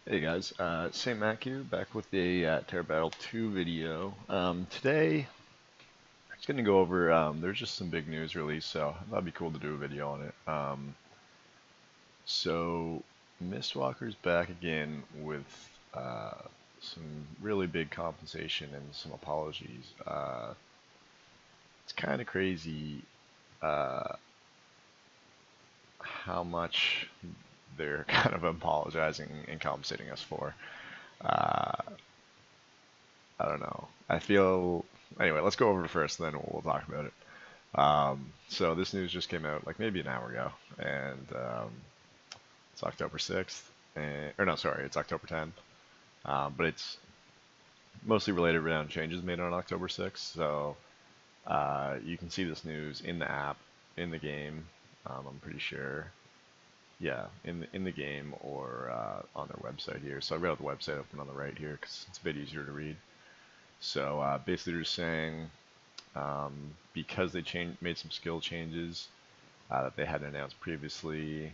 Hey guys, St. Mac here, back with a Terra Battle 2 video. Today, I'm just going to go over, there's just some big news released, so that'd be cool to do a video on it. So, Mistwalker's back again with some really big compensation and some apologies. It's kind of crazy how much they're kind of apologizing and compensating us for. Uh, I don't know. I feel anyway. Let's go over it first, and then we'll talk about it. So this news just came out like maybe an hour ago, and it's October 6th, or no, sorry, it's October 10th. But it's mostly related around changes made on October 6th. So you can see this news in the app, in the game. I'm pretty sure. Yeah, in the game or on their website here. So I've got the website open on the right here because it's a bit easier to read. So basically, they're saying because they made some skill changes that they hadn't announced previously,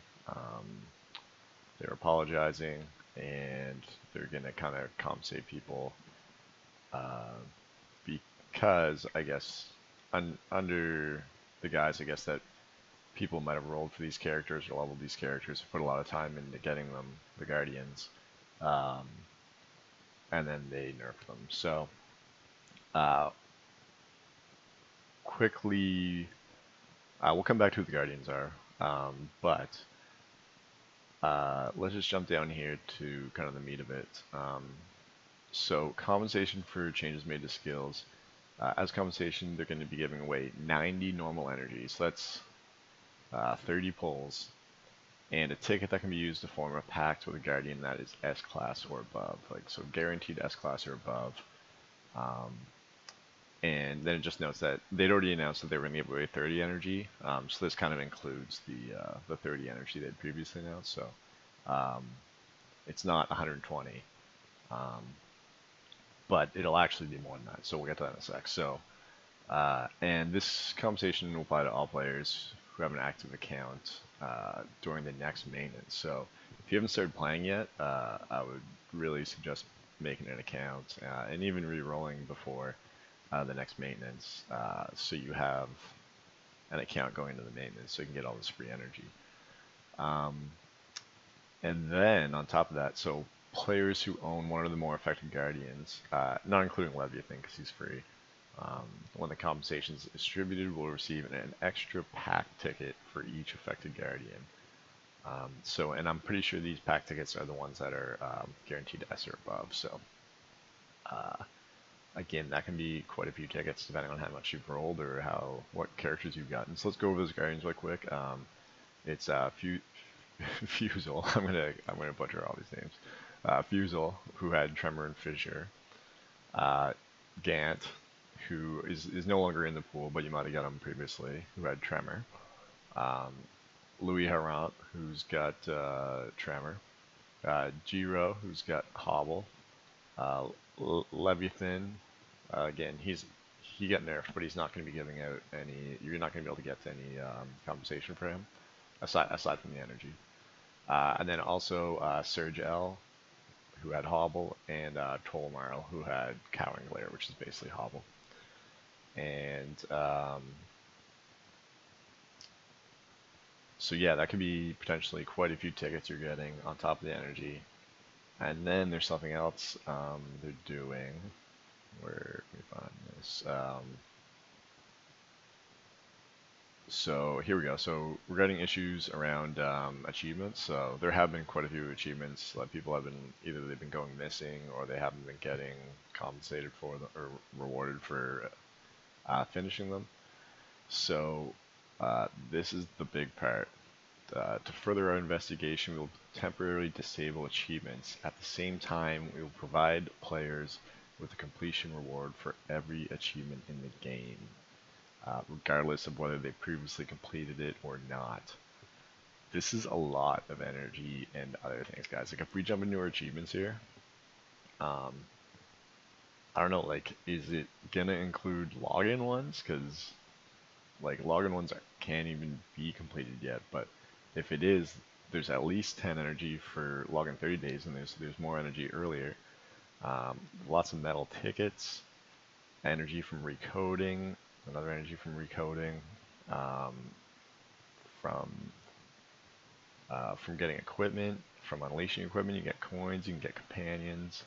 they're apologizing and they're gonna kind of compensate people uh, because I guess under the guise, I guess that people might have rolled for these characters or leveled these characters, put a lot of time into getting them, the Guardians, um, and then they nerfed them. So. Uh, quickly, we'll come back to who the Guardians are, but let's just jump down here to kind of the meat of it. So compensation for changes made to skills. As compensation, they're going to be giving away 90 normal energy, so that's 30 pulls, and a ticket that can be used to form a pact with a Guardian that is S class or above, like so guaranteed S class or above. Um, And then it just notes that they'd already announced that they were going to give away 30 energy, so this kind of includes the 30 energy they'd previously announced. So um, it's not 120, um, but it'll actually be more than that. So we'll get to that in a sec. So and this compensation will apply to all players who have an active account during the next maintenance. So if you haven't started playing yet, I would really suggest making an account and even re-rolling before the next maintenance, so you have an account going into the maintenance so you can get all this free energy. Um, and then on top of that, so players who own one of the more affected guardians, not including Leviathan because he's free, when the compensation is distributed, will receive an extra pack ticket for each affected guardian. And I'm pretty sure these pack tickets are the ones that are guaranteed S or above. So again, that can be quite a few tickets depending on how much you've rolled or what characters you've gotten. So let's go over those guardians real quick. It's Fusel. I'm gonna butcher all these names. Fusel, who had Tremor and Fissure. Gant, who is no longer in the pool, but you might have got him previously, who had Tremor. Um, Louis Harant, who's got Tremor. Giro, who's got Hobble. Uh, Leviathan, again, he got nerfed, but he's not going to be giving out any. You're not going to be able to get any compensation for him, aside from the energy. And then also Surge L, who had Hobble, and Tolmarl, who had Cowering Glare, which is basically Hobble. And so yeah, that could be potentially quite a few tickets you're getting on top of the energy. And then there's something else they're doing. Where can we find this? So here we go. So we're getting issues around achievements. So there have been quite a few achievements that people have been either they've been going missing or they haven't been getting compensated for them or rewarded for finishing them. So this is the big part. To further our investigation, we will temporarily disable achievements. At the same time, we will provide players with a completion reward for every achievement in the game, regardless of whether they previously completed it or not. This is a lot of energy and other things, guys. Like if we jump into our achievements here, I don't know, like is it gonna include login ones? Because like login ones can't even be completed yet, but if it is, there's at least 10 energy for login 30 days, and there's more energy earlier. Lots of metal tickets, energy from recoding, another energy from recoding, um, from getting equipment, from unleashing equipment. You get coins, you can get companions,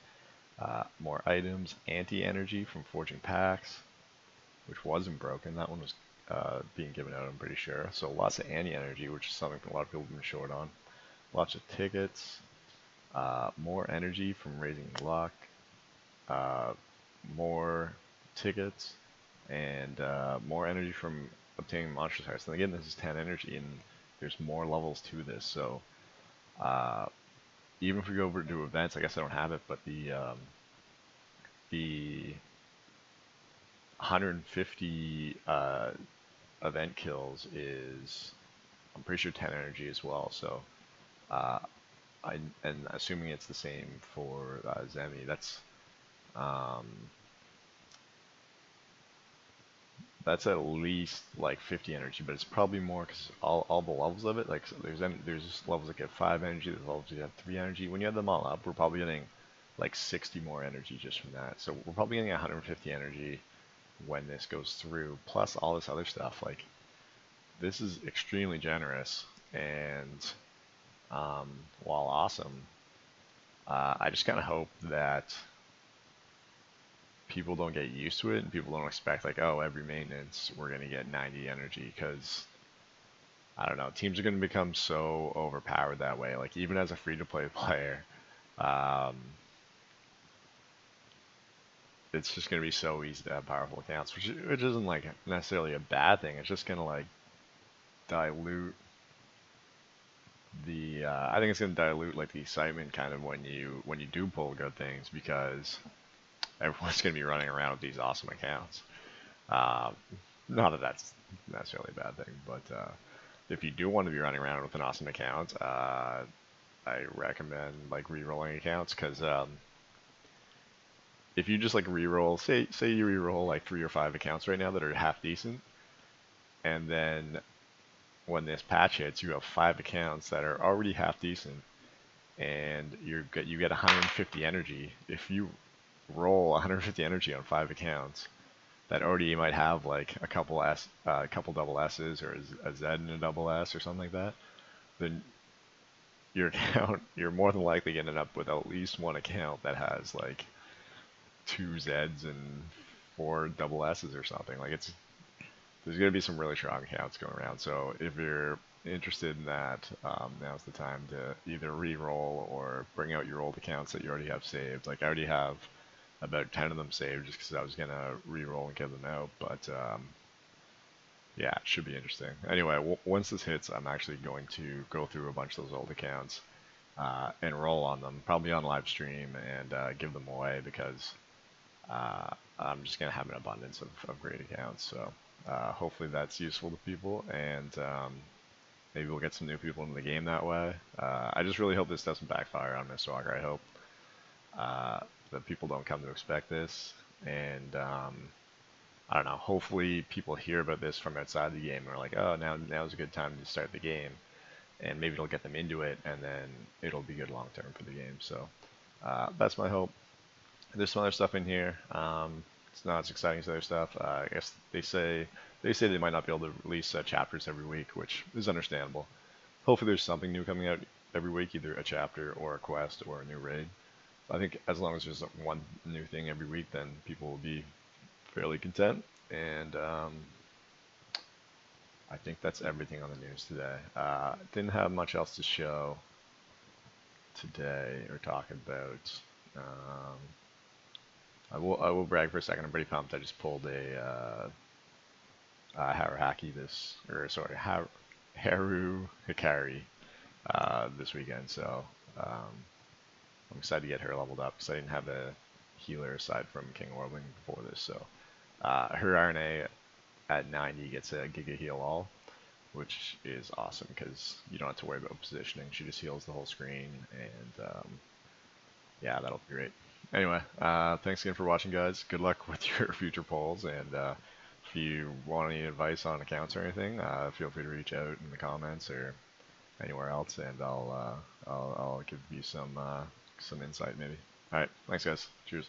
more items, anti-energy from forging packs, which wasn't broken. That one was being given out, I'm pretty sure. So lots of anti-energy, which is something a lot of people have been short on. Lots of tickets, more energy from raising luck, more tickets, and more energy from obtaining monster hearts. And again, this is 10 energy, and there's more levels to this. So even if we go over to events, I guess I don't have it, but the 150 event kills is, I'm pretty sure, 10 energy as well. So and assuming it's the same for Zemi, that's at least like 50 energy, but it's probably more because all the levels of it, like, so there's levels that get 5 energy, there's levels that get 3 energy. When you add them all up, we're probably getting like 60 more energy just from that. So we're probably getting 150 energy when this goes through, plus all this other stuff. Like, this is extremely generous, and while awesome, I just kind of hope that people don't get used to it and people don't expect, like, oh, every maintenance we're going to get 90 energy, because I don't know, teams are going to become so overpowered that way. Like, even as a free-to-play player, it's just going to be so easy to have powerful accounts, which isn't like necessarily a bad thing. It's just going to like dilute the I think it's going to dilute like the excitement kind of when you do pull good things, because everyone's going to be running around with these awesome accounts. Not that that's necessarily a bad thing, but if you do want to be running around with an awesome account, I recommend like re-rolling accounts, because if you just like re-roll, say you re-roll like 3 or 5 accounts right now that are half decent, and then when this patch hits, you have 5 accounts that are already half decent, and you get 150 energy. If you roll 150 energy on 5 accounts that already might have like a couple double S's or a Z and a double S or something like that, then your account, you're more than likely going to end up with at least one account that has like 2 Zs and 4 double S's or something. Like, there's going to be some really strong accounts going around. So if you're interested in that, now's the time to either re-roll or bring out your old accounts that you already have saved. Like, I already have about 10 of them saved just because I was going to re-roll and give them out. But yeah, it should be interesting. Anyway, once this hits, I'm actually going to go through a bunch of those old accounts and roll on them, probably on live stream, and give them away, because I'm just going to have an abundance of great accounts. So hopefully that's useful to people, and maybe we'll get some new people into the game that way. I just really hope this doesn't backfire on Mistwalker. I hope that people don't come to expect this, and I don't know, hopefully people hear about this from outside the game and are like, oh, now's a good time to start the game, and maybe it'll get them into it, and then it'll be good long term for the game. So that's my hope. There's some other stuff in here. It's not as exciting as other stuff. I guess they say they might not be able to release chapters every week, which is understandable. Hopefully there's something new coming out every week, either a chapter or a quest or a new raid. I think as long as there's one new thing every week, then people will be fairly content. And I think that's everything on the news today. Didn't have much else to show today or talk about. I will brag for a second. I'm pretty pumped. I just pulled a Haru Hikari this weekend, so I'm excited to get her leveled up, because I didn't have a healer aside from King Orling before this. So her RNA at 90 gets a Giga Heal All, which is awesome because you don't have to worry about positioning. She just heals the whole screen, and yeah, that'll be great. Anyway, thanks again for watching, guys. Good luck with your future polls, and if you want any advice on accounts or anything, feel free to reach out in the comments, or anywhere else, and I'll give you some insight maybe. All right, thanks guys. Cheers.